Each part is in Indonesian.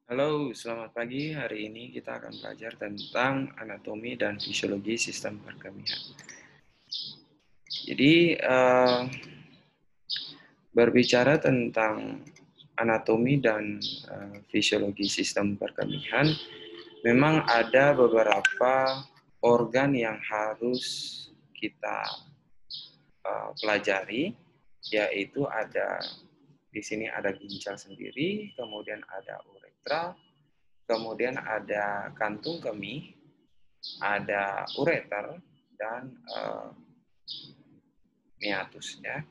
Halo, selamat pagi. Hari ini kita akan belajar tentang anatomi dan fisiologi sistem perkemihan. Jadi, berbicara tentang anatomi dan fisiologi sistem perkemihan, memang ada beberapa organ yang harus kita pelajari, yaitu ada di sini ada ginjal sendiri, kemudian ada uretra, kemudian ada kantung kemih, ada ureter, dan meatus ya.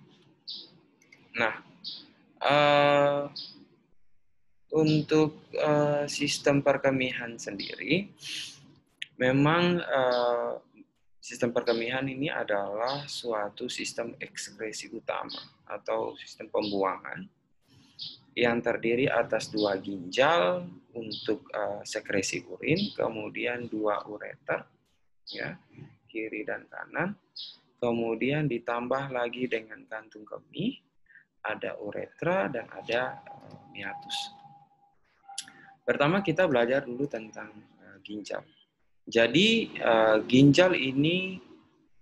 Nah, uh, untuk sistem perkemihan sendiri, memang sistem perkemihan ini adalah suatu sistem ekskresi utama atau sistem pembuangan yang terdiri atas dua ginjal untuk sekresi urin, kemudian dua ureter, ya, kiri dan kanan, kemudian ditambah lagi dengan kantung kemih, ada uretra, dan ada meatus. Pertama kita belajar dulu tentang ginjal. Jadi ginjal ini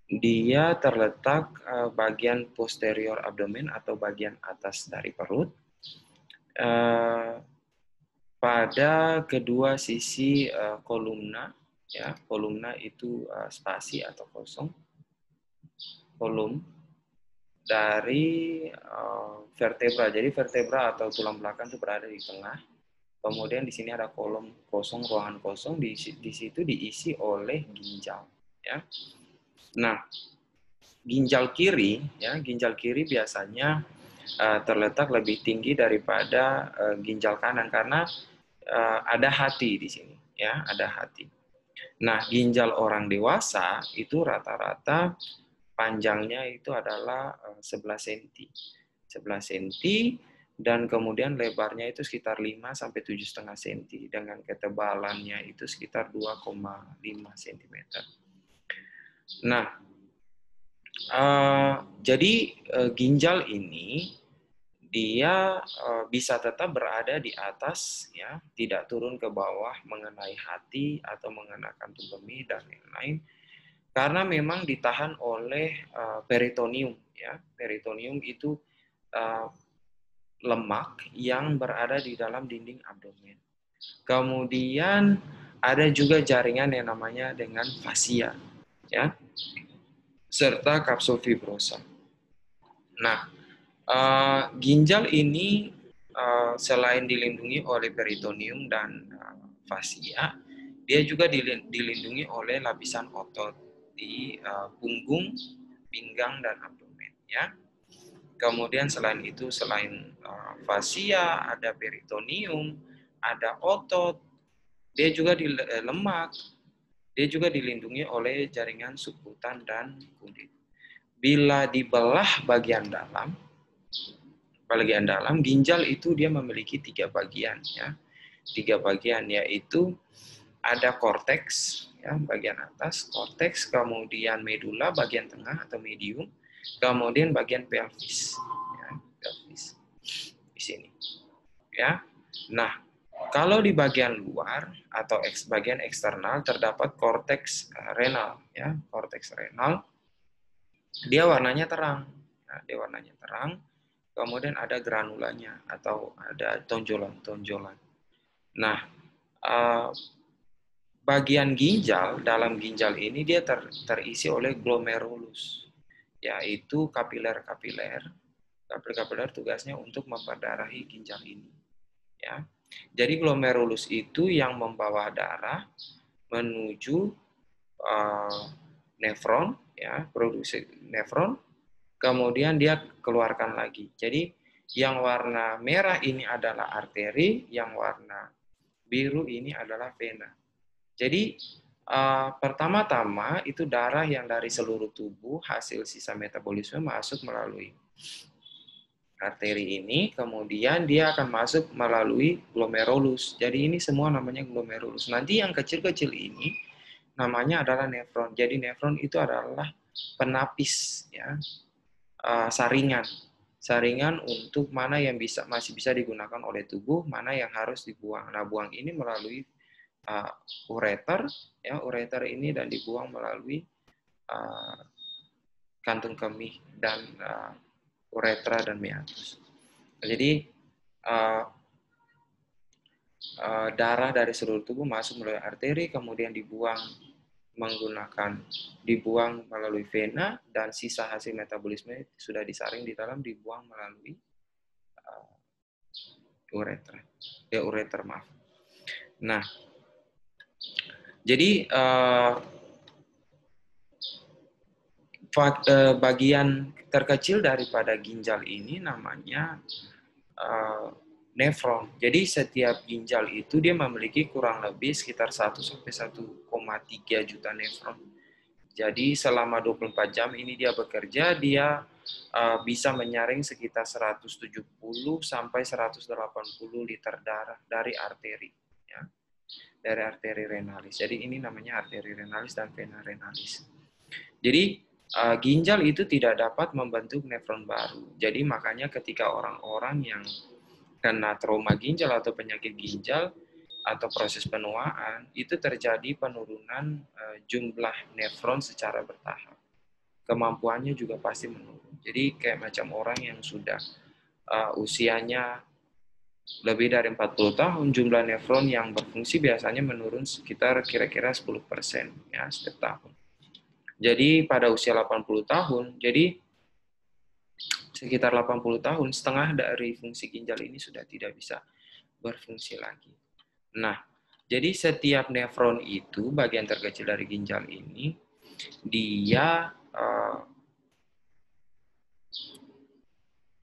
dia terletak bagian posterior abdomen atau bagian atas dari perut pada kedua sisi kolumna. Ya, kolumna itu spasi atau kosong. Kolum dari vertebra. Jadi vertebra atau tulang belakang itu berada di tengah. Kemudian di sini ada kolom kosong, ruangan kosong. Di situ diisi oleh ginjal. Ya. Nah, ginjal kiri biasanya terletak lebih tinggi daripada ginjal kanan karena ada hati di sini. Ya, ada hati. Nah, ginjal orang dewasa itu rata-rata panjangnya itu adalah 11 cm. 11 cm dan kemudian lebarnya itu sekitar 5 sampai 7,5 cm dengan ketebalannya itu sekitar 2,5 cm. Nah, jadi ginjal ini dia bisa tetap berada di atas, ya, tidak turun ke bawah mengenai hati atau mengenai kantung kemih dan lain-lain, karena memang ditahan oleh peritoneum, ya. Peritoneum itu lemak yang berada di dalam dinding abdomen. Kemudian ada juga jaringan yang namanya dengan fascia, ya, serta kapsul fibrosa. Nah, ginjal ini selain dilindungi oleh peritoneum dan fascia, dia juga dilindungi oleh lapisan otot di punggung, pinggang, dan abdomen. Ya. Kemudian selain itu, selain fascia, ada peritoneum, ada otot, dia juga di lemak, dia juga dilindungi oleh jaringan subkutan dan kulit. Bila dibelah bagian dalam, ginjal itu dia memiliki 3 bagian, ya. 3 bagian, yaitu ada korteks, ya, bagian atas, korteks, kemudian medula bagian tengah atau medium, kemudian bagian pelvis, ya, pelvis di sini, ya. Nah, kalau di bagian luar atau bagian eksternal terdapat korteks renal, ya, korteks renal, dia warnanya terang, nah, dia warnanya terang. Kemudian ada granulanya atau ada tonjolan-tonjolan. Nah, bagian ginjal, dalam ginjal ini dia terisi oleh glomerulus, yaitu kapiler-kapiler. Kapiler-kapiler tugasnya untuk memperdarahi ginjal ini. Ya. Jadi glomerulus itu yang membawa darah menuju nefron, ya, produksi nefron, kemudian dia keluarkan lagi. Jadi yang warna merah ini adalah arteri, yang warna biru ini adalah vena. Jadi pertama-tama itu darah yang dari seluruh tubuh hasil sisa metabolisme masuk melalui arteri ini, kemudian dia akan masuk melalui glomerulus. Jadi ini semua namanya glomerulus. Nanti yang kecil-kecil ini namanya adalah nefron. Jadi nefron itu adalah penapis, ya, saringan. saringan untuk mana yang masih bisa digunakan oleh tubuh, mana yang harus dibuang. Nah, buang ini melalui ureter, ya, ureter ini, dan dibuang melalui kantung kemih dan uretra dan meatus. Jadi darah dari seluruh tubuh masuk melalui arteri, kemudian dibuang melalui vena, dan sisa hasil metabolisme sudah disaring di dalam dibuang melalui ureter, maaf. Nah, jadi bagian terkecil daripada ginjal ini namanya nefron. Jadi setiap ginjal itu dia memiliki kurang lebih sekitar 1 sampai 1,3 juta nefron. Jadi selama 24 jam ini dia bekerja, dia bisa menyaring sekitar 170 sampai 180 liter darah dari arteri, ya, dari arteri renalis. Jadi ini namanya arteri renalis dan vena renalis. Jadi ginjal itu tidak dapat membentuk nefron baru. Jadi makanya ketika orang-orang yang kena trauma ginjal atau penyakit ginjal atau proses penuaan, itu terjadi penurunan jumlah nefron secara bertahap. Kemampuannya juga pasti menurun. Jadi kayak macam orang yang sudah usianya lebih dari 40 tahun, jumlah nefron yang berfungsi biasanya menurun sekitar kira-kira 10% ya setiap tahun. Jadi pada usia 80 tahun, jadi sekitar 80 tahun, setengah dari fungsi ginjal ini sudah tidak bisa berfungsi lagi. Nah, jadi setiap nefron itu, bagian terkecil dari ginjal ini, dia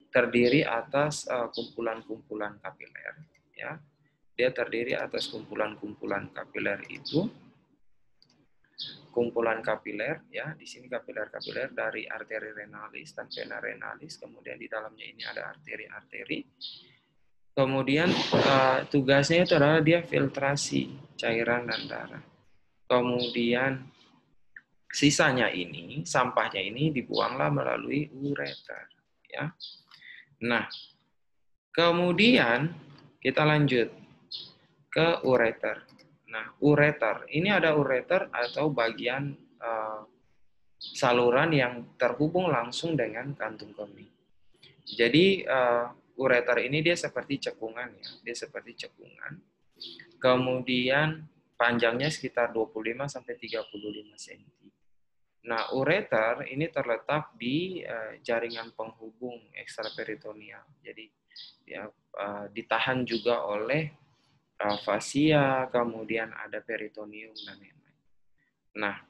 terdiri atas kumpulan-kumpulan kapiler. Ya. Dia terdiri atas kumpulan-kumpulan kapiler itu. Kumpulan kapiler, ya, di sini kapiler-kapiler dari arteri renalis dan vena renalis, kemudian di dalamnya ini ada arteri-arteri. Kemudian tugasnya itu adalah dia filtrasi cairan dan darah. Kemudian sisanya ini, sampahnya ini dibuanglah melalui ureter, ya. Nah, kemudian kita lanjut ke ureter. Nah, ureter ini ada ureter atau bagian saluran yang terhubung langsung dengan kantung kemih. Jadi ureter ini dia seperti cekungan, ya, dia seperti cekungan. Kemudian panjangnya sekitar 25 sampai 35 cm. Nah, ureter ini terletak di jaringan penghubung ekstraperitoneal. Jadi ya, ditahan juga oleh fasia, kemudian ada peritoneum dan lain-lain. Nah,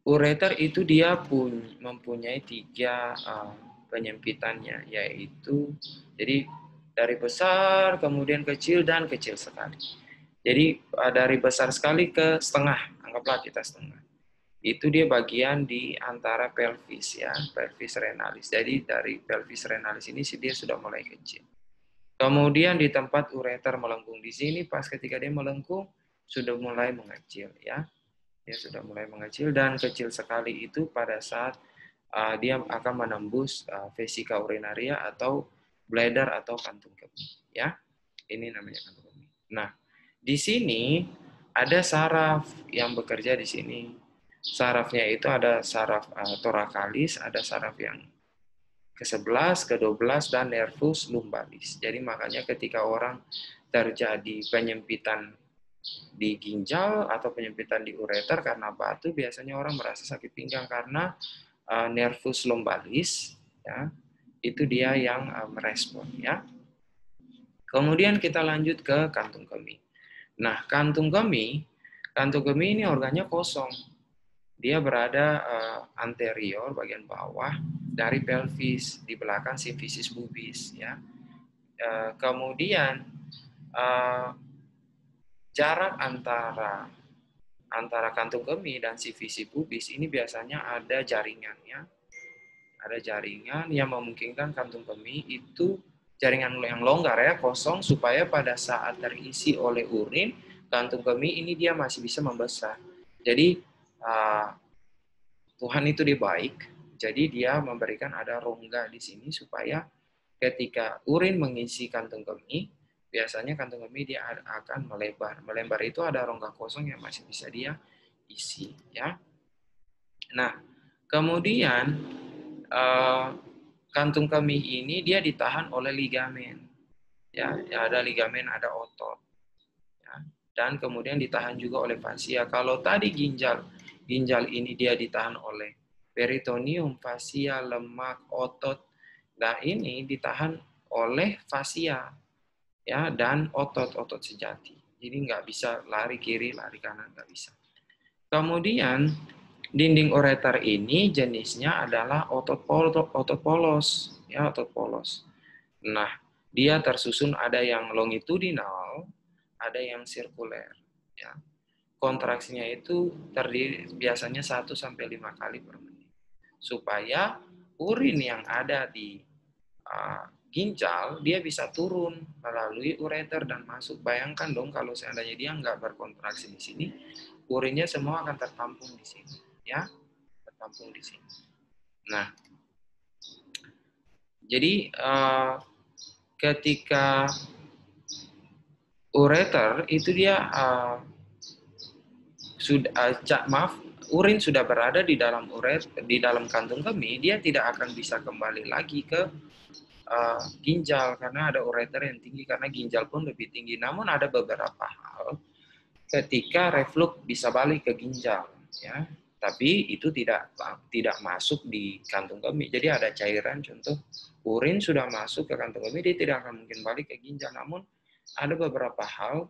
ureter itu dia mempunyai 3 penyempitannya, yaitu jadi dari besar, kemudian kecil, dan kecil sekali. Jadi dari besar sekali ke setengah, anggaplah kita setengah. Itu dia bagian di antara pelvis, ya, pelvis renalis. Jadi dari pelvis renalis ini dia sudah mulai kecil. Kemudian di tempat ureter melengkung di sini, pas ketika dia melengkung sudah mulai mengecil, ya. Dia sudah mulai mengecil, dan kecil sekali itu pada saat dia akan menembus vesika urinaria atau bladder atau kantung kemih, ya. Ini namanya kantung kemih. Nah, di sini ada saraf yang bekerja di sini. Sarafnya itu ada saraf thoracalis, ada saraf yang ke-11, ke-12, dan nervus lumbalis. Jadi makanya ketika orang terjadi penyempitan di ginjal atau penyempitan di ureter karena batu, biasanya orang merasa sakit pinggang karena nervus lumbalis, ya, itu dia yang merespon, ya. Kemudian kita lanjut ke kantung kemih. Nah, kantung kemih ini organnya kosong. Dia berada anterior bagian bawah dari pelvis, di belakang sifisis pubis, ya. Kemudian jarak antara kantung kemih dan sifisis pubis ini biasanya ada jaringannya. Ada jaringan yang memungkinkan kantung kemih itu jaringan yang longgar, ya, kosong, supaya pada saat terisi oleh urin, kantung kemih ini dia masih bisa membesar. Jadi Tuhan itu dia baik. Jadi dia memberikan ada rongga di sini supaya ketika urin mengisi kantung kemih, biasanya kantung kemih dia akan melebar. Melebar itu ada rongga kosong yang masih bisa dia isi, ya. Nah, kemudian kantung kemih ini dia ditahan oleh ligamen, ya ada ligamen, ada otot, ya. Dan kemudian ditahan juga oleh fascia. Kalau tadi ginjal ini dia ditahan oleh peritoneum, fascia, lemak, otot. Nah, ini ditahan oleh fascia, ya, dan otot sejati. Jadi nggak bisa lari kiri, lari kanan, nggak bisa. Kemudian dinding ureter ini jenisnya adalah otot polos, ya, otot polos. Nah, dia tersusun ada yang longitudinal, ada yang sirkuler, ya. Kontraksinya itu terdiri biasanya 1 sampai 5 kali per menit. Supaya urin yang ada di ginjal dia bisa turun melalui ureter dan masuk. Bayangkan dong kalau seandainya dia nggak berkontraksi di sini, urinnya semua akan tertampung di sini, ya, tertampung di sini. Nah, jadi ketika ureter itu dia urin sudah berada di dalam di dalam kantung kemih, dia tidak akan bisa kembali lagi ke ginjal karena ada ureter yang tinggi, karena ginjal pun lebih tinggi. Namun ada beberapa hal ketika reflux bisa balik ke ginjal, ya, tapi itu tidak masuk di kantung kemih. Jadi ada cairan, contoh urin sudah masuk ke kantung kemih, dia tidak akan mungkin balik ke ginjal. Namun ada beberapa hal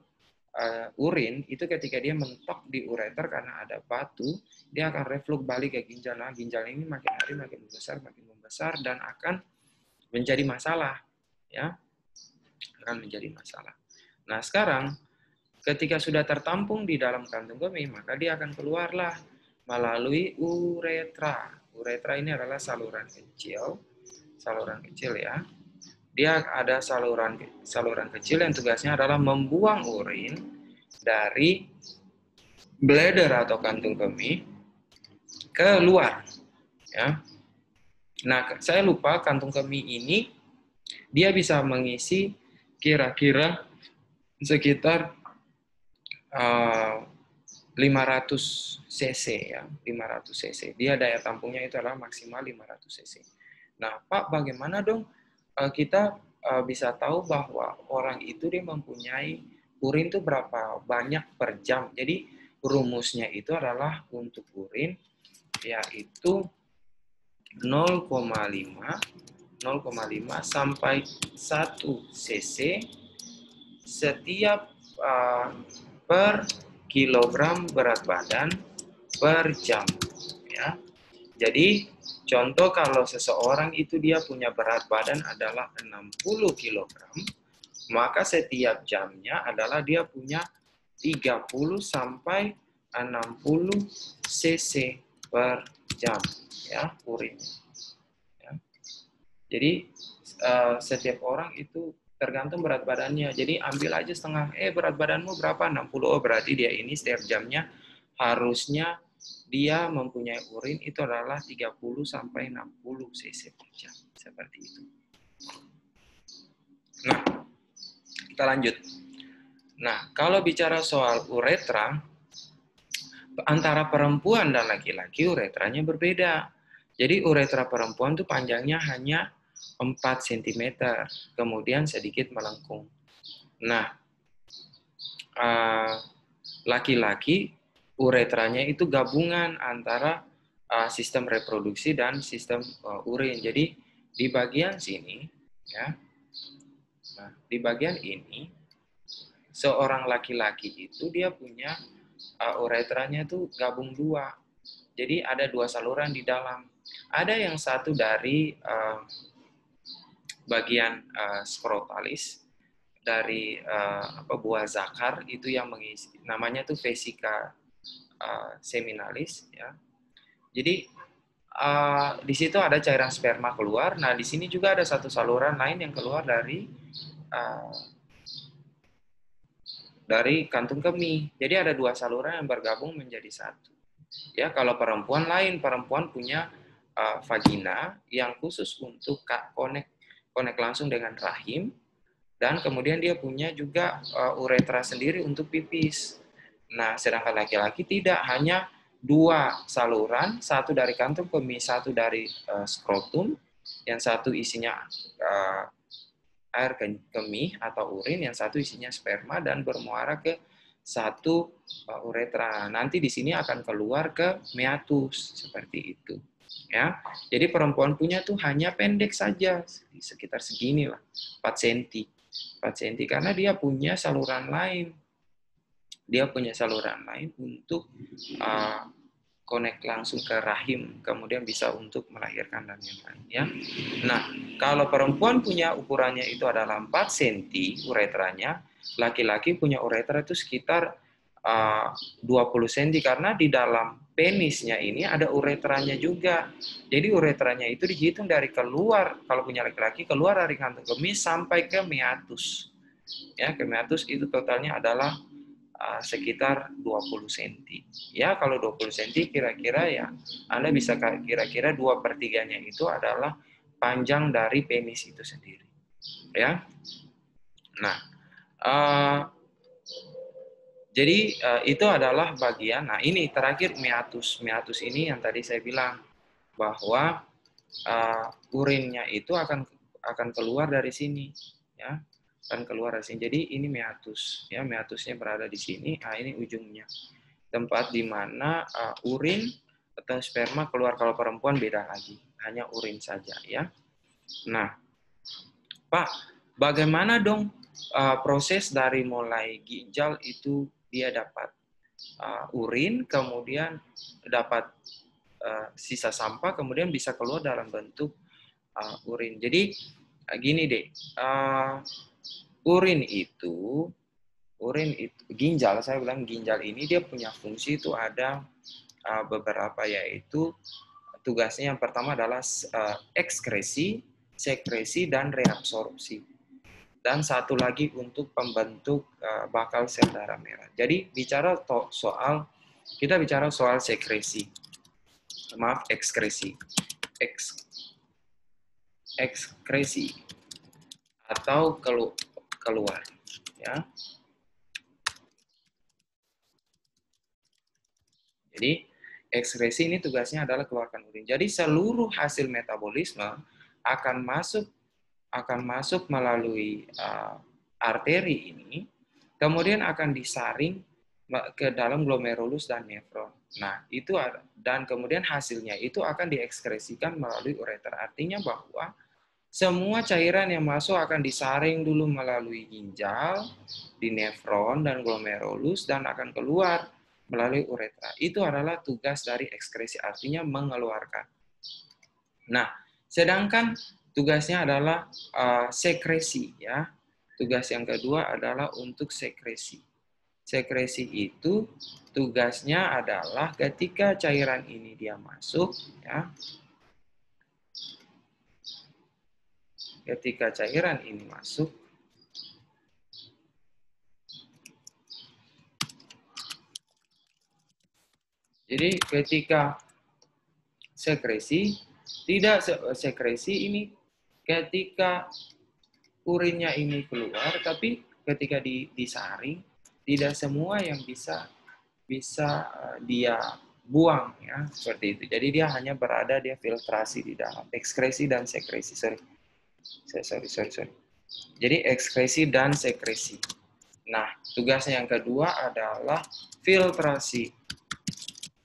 urin itu ketika dia mentok di ureter karena ada batu, dia akan reflux balik ke ginjal. Nah, ginjal ini makin hari makin membesar dan akan menjadi masalah, ya, akan menjadi masalah. Nah, sekarang ketika sudah tertampung di dalam kantung kemih, maka dia akan keluarlah melalui uretra. Uretra ini adalah saluran kecil, ya. Dia ada saluran kecil yang tugasnya adalah membuang urin dari bladder atau kantung kemih ke luar, ya. Nah, saya lupa kantung kemih ini dia bisa mengisi kira-kira sekitar 500 cc, ya, 500 cc. Dia daya tampungnya itu adalah maksimal 500 cc. Nah, Pak, bagaimana dong kita bisa tahu bahwa orang itu dia mempunyai urin itu berapa banyak per jam? Jadi rumusnya itu adalah untuk urin yaitu 0,5 sampai 1 cc setiap per kilogram berat badan per jam, ya. Jadi contoh kalau seseorang itu dia punya berat badan adalah 60 kg, maka setiap jamnya adalah dia punya 30 sampai 60 cc per jam, ya, urin. Ya. Jadi setiap orang itu tergantung berat badannya. Jadi ambil aja setengah, berat badanmu berapa? 60. Oh, berarti dia ini setiap jamnya harusnya dia mempunyai urin itu adalah 30 sampai 60 cc per jam. Seperti itu. Nah, kita lanjut. Nah, kalau bicara soal uretra, antara perempuan dan laki-laki uretranya berbeda. Jadi uretra perempuan itu panjangnya hanya 4 cm, kemudian sedikit melengkung. Nah, laki-laki uretranya itu gabungan antara sistem reproduksi dan sistem urin. Jadi di bagian sini, ya, nah, di bagian ini seorang laki-laki itu dia punya uretranya itu gabung dua. Jadi ada 2 saluran di dalam. Ada yang satu dari bagian skrotalis dari buah zakar itu yang mengisi, namanya tuh vesica seminalis, ya. Jadi di situ ada cairan sperma keluar. Nah, di sini juga ada satu saluran lain yang keluar dari kantung kemih. Jadi ada 2 saluran yang bergabung menjadi satu. Ya, kalau perempuan lain, perempuan punya vagina yang khusus untuk connect langsung dengan rahim, dan kemudian dia punya juga uretra sendiri untuk pipis. Nah, sedangkan laki-laki tidak, hanya dua saluran, satu dari kantung kemih, satu dari skrotum, yang satu isinya air kemih atau urin, yang satu isinya sperma dan bermuara ke satu uretra. Nanti di sini akan keluar ke meatus seperti itu. Ya, jadi perempuan punya tuh hanya pendek saja, sekitar segini lah, 4 cm. 4 cm karena dia punya saluran lain. Dia punya saluran lain untuk connect langsung ke rahim, kemudian bisa untuk melahirkan dan yang lain. Ya. Nah, kalau perempuan punya ukurannya itu adalah 4 cm uretranya, laki-laki punya uretra itu sekitar 20 cm karena di dalam penisnya ini ada uretranya juga. Jadi uretranya itu dihitung dari keluar, kalau punya laki-laki keluar dari kantung kemih sampai ke meatus. Ya, ke meatus itu totalnya adalah sekitar 20 cm. Ya, kalau 20 cm kira-kira ya Anda bisa kira-kira 2/3-nya itu adalah panjang dari penis itu sendiri. Ya. Nah, jadi itu adalah bagian. Nah, ini terakhir meatus. Meatus ini yang tadi saya bilang bahwa urinnya itu akan keluar dari sini, ya. Akan keluar dari sini. Jadi ini meatus, ya. Meatusnya berada di sini. Nah, ini ujungnya. Tempat di mana urin atau sperma keluar. Kalau perempuan beda lagi, hanya urin saja, ya. Nah, Pak, bagaimana dong proses dari mulai ginjal itu dia dapat urin, kemudian dapat sisa sampah, kemudian bisa keluar dalam bentuk urin. Jadi gini deh, urin itu ginjal, saya bilang ginjal ini dia punya fungsi itu ada beberapa, yaitu tugasnya yang pertama adalah ekskresi, sekresi, dan reabsorpsi. Dan satu lagi untuk pembentuk bakal sel darah merah. Jadi kita bicara soal sekresi. Maaf, ekskresi. Ekskresi atau keluar, ya. Jadi ekskresi ini tugasnya adalah keluarkan urin. Jadi seluruh hasil metabolisme akan masuk melalui arteri ini, kemudian akan disaring ke dalam glomerulus dan nefron. Nah, itu dan kemudian hasilnya itu akan diekskresikan melalui ureter. Artinya bahwa semua cairan yang masuk akan disaring dulu melalui ginjal, di nefron dan glomerulus, dan akan keluar melalui uretra. Itu adalah tugas dari ekskresi, artinya mengeluarkan. Nah, sedangkan tugasnya adalah sekresi, ya. Tugas yang kedua adalah untuk sekresi. Sekresi itu tugasnya adalah ketika cairan ini dia masuk, ya. Ketika cairan ini masuk, jadi ketika sekresi, tidak sekresi ini ketika urinnya ini keluar, tapi ketika disaring, tidak semua yang bisa dia buang, ya, seperti itu. Jadi dia hanya berada, dia filtrasi di dalam ekskresi dan sekresi. Sorry. Jadi ekskresi dan sekresi. Nah, tugasnya yang kedua adalah filtrasi.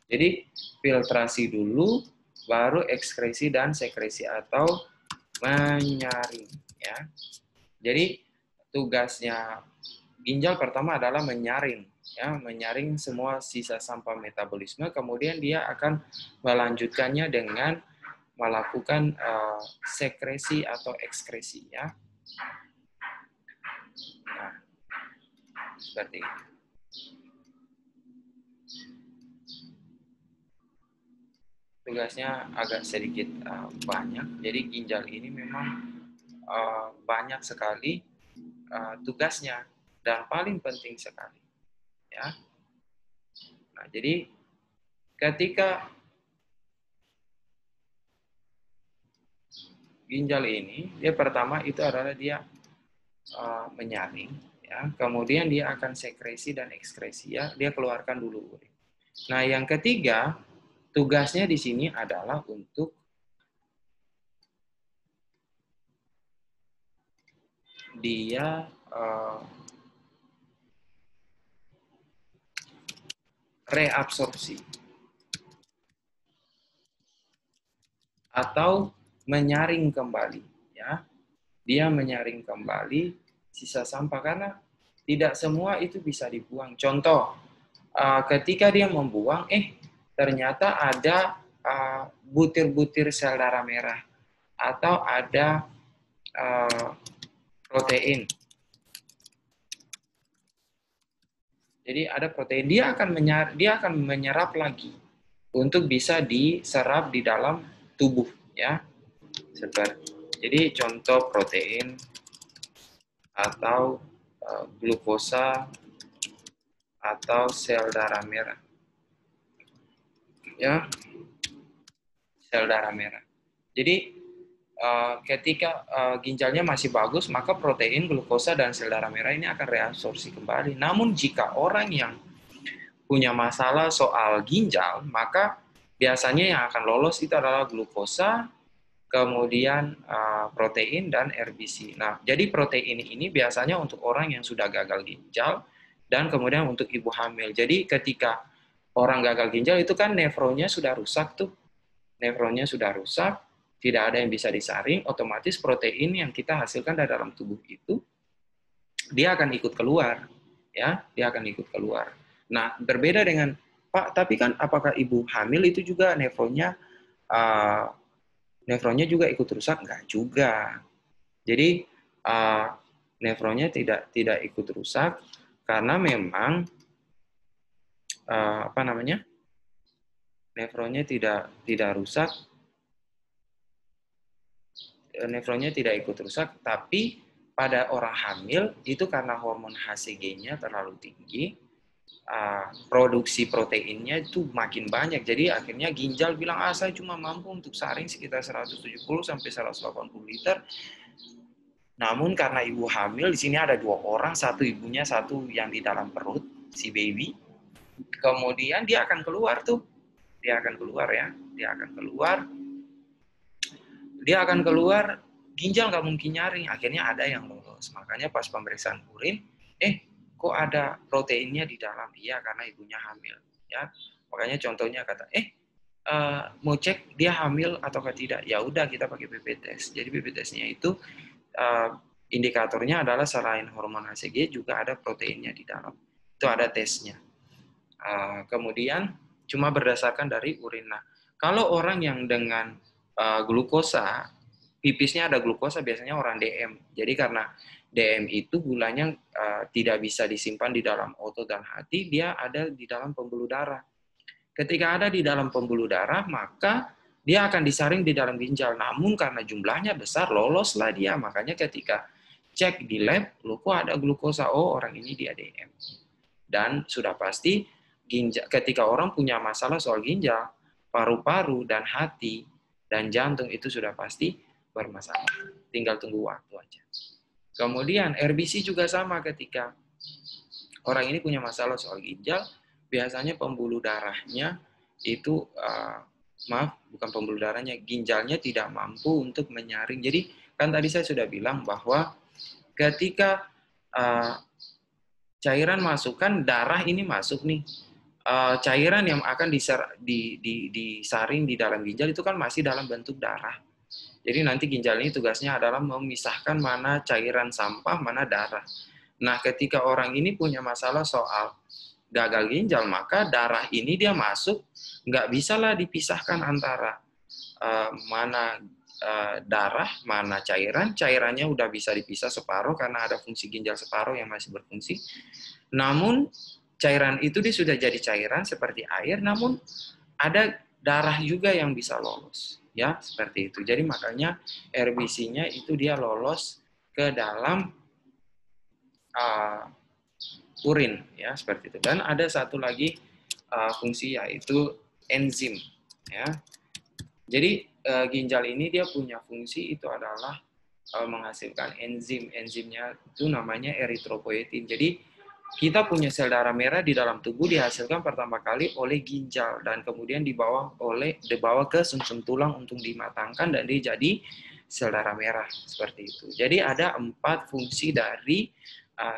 Jadi filtrasi dulu, baru ekskresi dan sekresi atau menyaring, ya. Jadi tugasnya ginjal pertama adalah menyaring, ya, menyaring semua sisa sampah metabolisme, kemudian dia akan melanjutkannya dengan melakukan sekresi atau ekskresi, ya. Nah, seperti itu. Tugasnya agak sedikit banyak, jadi ginjal ini memang banyak sekali tugasnya dan paling penting sekali, ya. Nah, jadi ketika ginjal ini, dia pertama itu adalah dia menyaring, ya. Kemudian dia akan sekresi dan ekskresi, ya. Dia keluarkan dulu urin. Nah, yang ketiga, tugasnya di sini adalah untuk dia reabsorpsi atau menyaring kembali, ya. Dia menyaring kembali sisa sampah karena tidak semua itu bisa dibuang. Contoh, ketika dia membuang, ternyata ada butir-butir sel darah merah atau ada protein. Jadi ada protein, dia akan menyerap lagi untuk bisa diserap di dalam tubuh, ya. Jadi contoh protein atau glukosa atau sel darah merah, ya, sel darah merah. Jadi ketika ginjalnya masih bagus, maka protein, glukosa, dan sel darah merah ini akan reabsorpsi kembali. Namun jika orang yang punya masalah soal ginjal, maka biasanya yang akan lolos itu adalah glukosa, kemudian protein, dan RBC. Nah, jadi protein ini biasanya untuk orang yang sudah gagal ginjal, dan kemudian untuk ibu hamil. Jadi ketika orang gagal ginjal itu kan nefronnya sudah rusak tuh. Nefronnya sudah rusak, tidak ada yang bisa disaring, otomatis protein yang kita hasilkan dari dalam tubuh itu dia akan ikut keluar, ya, dia akan ikut keluar. Nah, berbeda dengan Pak, tapi kan apakah ibu hamil itu juga nefronnya juga ikut rusak? Enggak juga. Jadi nefronnya tidak ikut rusak karena memang nefronnya tidak rusak. Nefronnya tidak ikut rusak, tapi pada orang hamil itu karena hormon HCG-nya terlalu tinggi, produksi proteinnya itu makin banyak. Jadi akhirnya ginjal bilang, saya cuma mampu untuk saring sekitar 170 sampai 180 liter. Namun karena ibu hamil, di sini ada 2 orang, satu ibunya, satu yang di dalam perut, si baby. Kemudian dia akan keluar tuh. Dia akan keluar, ya. Dia akan keluar, ginjal nggak mungkin nyaring, akhirnya ada yang lolos. Makanya pas pemeriksaan urin, kok ada proteinnya di dalam? Iya, karena ibunya hamil, ya. Makanya contohnya kata, mau cek dia hamil atau tidak? Ya udah, kita pakai PP test. Jadi PP testnya itu indikatornya adalah selain hormon HCG juga ada proteinnya di dalam. Itu ada tesnya. Kemudian cuma berdasarkan dari urin. Nah, kalau orang yang dengan glukosa, pipisnya ada glukosa, biasanya orang DM. Jadi karena DM itu gulanya tidak bisa disimpan di dalam otot dan hati, dia ada di dalam pembuluh darah. Ketika ada di dalam pembuluh darah, maka dia akan disaring di dalam ginjal. Namun karena jumlahnya besar, loloslah dia. Makanya ketika cek di lab, kok ada glukosa, orang ini dia DM. Dan sudah pasti ginjal, ketika orang punya masalah soal ginjal, paru-paru dan hati dan jantung itu sudah pasti bermasalah. Tinggal tunggu waktu aja. Kemudian RBC juga sama, ketika orang ini punya masalah soal ginjal, biasanya pembuluh darahnya itu, bukan pembuluh darahnya, ginjalnya tidak mampu untuk menyaring. Jadi kan tadi saya sudah bilang bahwa ketika cairan masuk, kan darah ini masuk nih, cairan yang akan disaring di dalam ginjal itu kan masih dalam bentuk darah. Jadi nanti ginjal ini tugasnya adalah memisahkan mana cairan sampah, mana darah. Nah, ketika orang ini punya masalah soal gagal ginjal, maka darah ini dia masuk, nggak bisalah dipisahkan antara mana darah, mana cairan. Cairannya udah bisa dipisah separuh karena ada fungsi ginjal separuh yang masih berfungsi. Namun cairan itu dia sudah jadi cairan seperti air, namun ada darah juga yang bisa lolos, ya, seperti itu. Jadi makanya RBC-nya itu dia lolos ke dalam urin, ya, seperti itu. Dan ada satu lagi fungsi, yaitu enzim, ya. Jadi ginjal ini dia punya fungsi itu adalah menghasilkan enzim. Enzimnya itu namanya eritropoietin. Jadi kita punya sel darah merah di dalam tubuh dihasilkan pertama kali oleh ginjal dan kemudian dibawa ke sumsum tulang untuk dimatangkan dan dia jadi sel darah merah seperti itu. Jadi ada 4 fungsi dari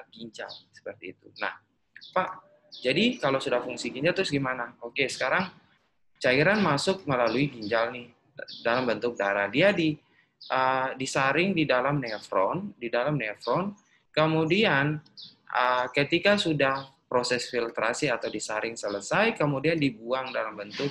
ginjal seperti itu. Nah, Pak, jadi kalau sudah fungsi ginjal terus gimana? Oke, sekarang cairan masuk melalui ginjal nih dalam bentuk darah. Dia disaring di dalam nefron, kemudian ketika sudah proses filtrasi atau disaring selesai, kemudian dibuang dalam bentuk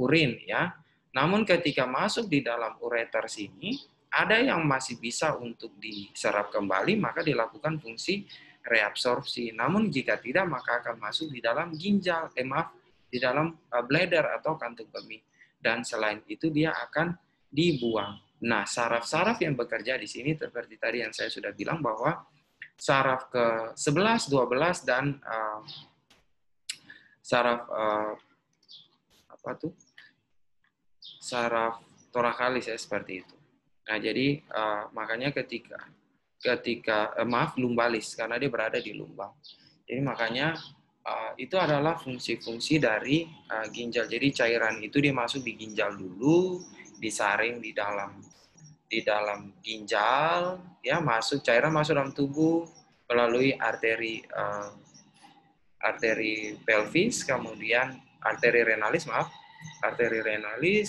urin ya. Namun ketika masuk di dalam ureter sini, ada yang masih bisa untuk diserap kembali, maka dilakukan fungsi reabsorpsi. Namun jika tidak, maka akan masuk di dalam ginjal, di dalam bladder atau kantung kemih. Dan selain itu dia akan dibuang. Nah, saraf-saraf yang bekerja di sini seperti tadi yang saya sudah bilang bahwa saraf ke-11, 12 dan saraf saraf torakalis ya seperti itu. Nah, jadi makanya ketika lumbalis karena dia berada di lumbang. Jadi makanya itu adalah fungsi-fungsi dari ginjal. Jadi cairan itu dia masuk di ginjal dulu, disaring di dalam ginjal, ya cairan masuk dalam tubuh melalui arteri pelvis, kemudian arteri renalis,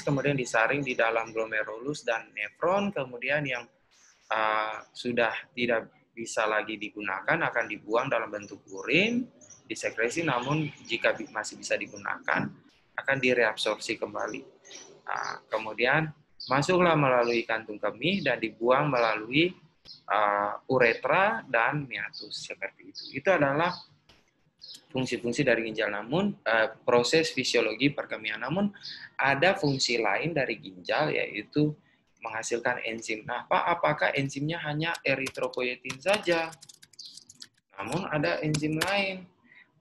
kemudian disaring di dalam glomerulus dan nefron, kemudian yang sudah tidak bisa lagi digunakan akan dibuang dalam bentuk urin, disekresi, namun jika masih bisa digunakan akan direabsorpsi kembali. Kemudian masuklah melalui kantung kemih dan dibuang melalui uretra dan meatus seperti itu. Itu adalah fungsi-fungsi dari ginjal. Namun proses fisiologi perkemihan. Namun ada fungsi lain dari ginjal yaitu menghasilkan enzim. Nah, Pak, apakah enzimnya hanya eritropoietin saja? Namun ada enzim lain.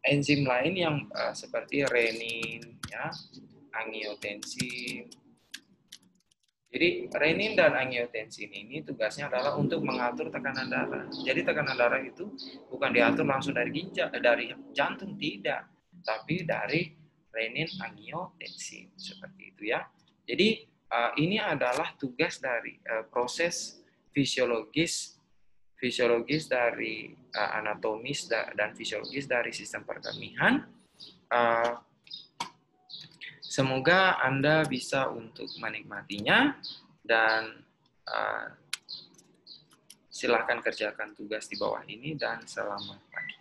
Enzim lain yang seperti renin, ya, angiotensin. Jadi renin dan angiotensin ini tugasnya adalah untuk mengatur tekanan darah. Jadi tekanan darah itu bukan diatur langsung dari dari jantung, tidak, tapi dari renin angiotensin seperti itu ya. Jadi ini adalah tugas dari proses fisiologis dari anatomis dan fisiologis dari sistem perkemihan. Semoga Anda bisa untuk menikmatinya dan silakan kerjakan tugas di bawah ini dan selamat pagi.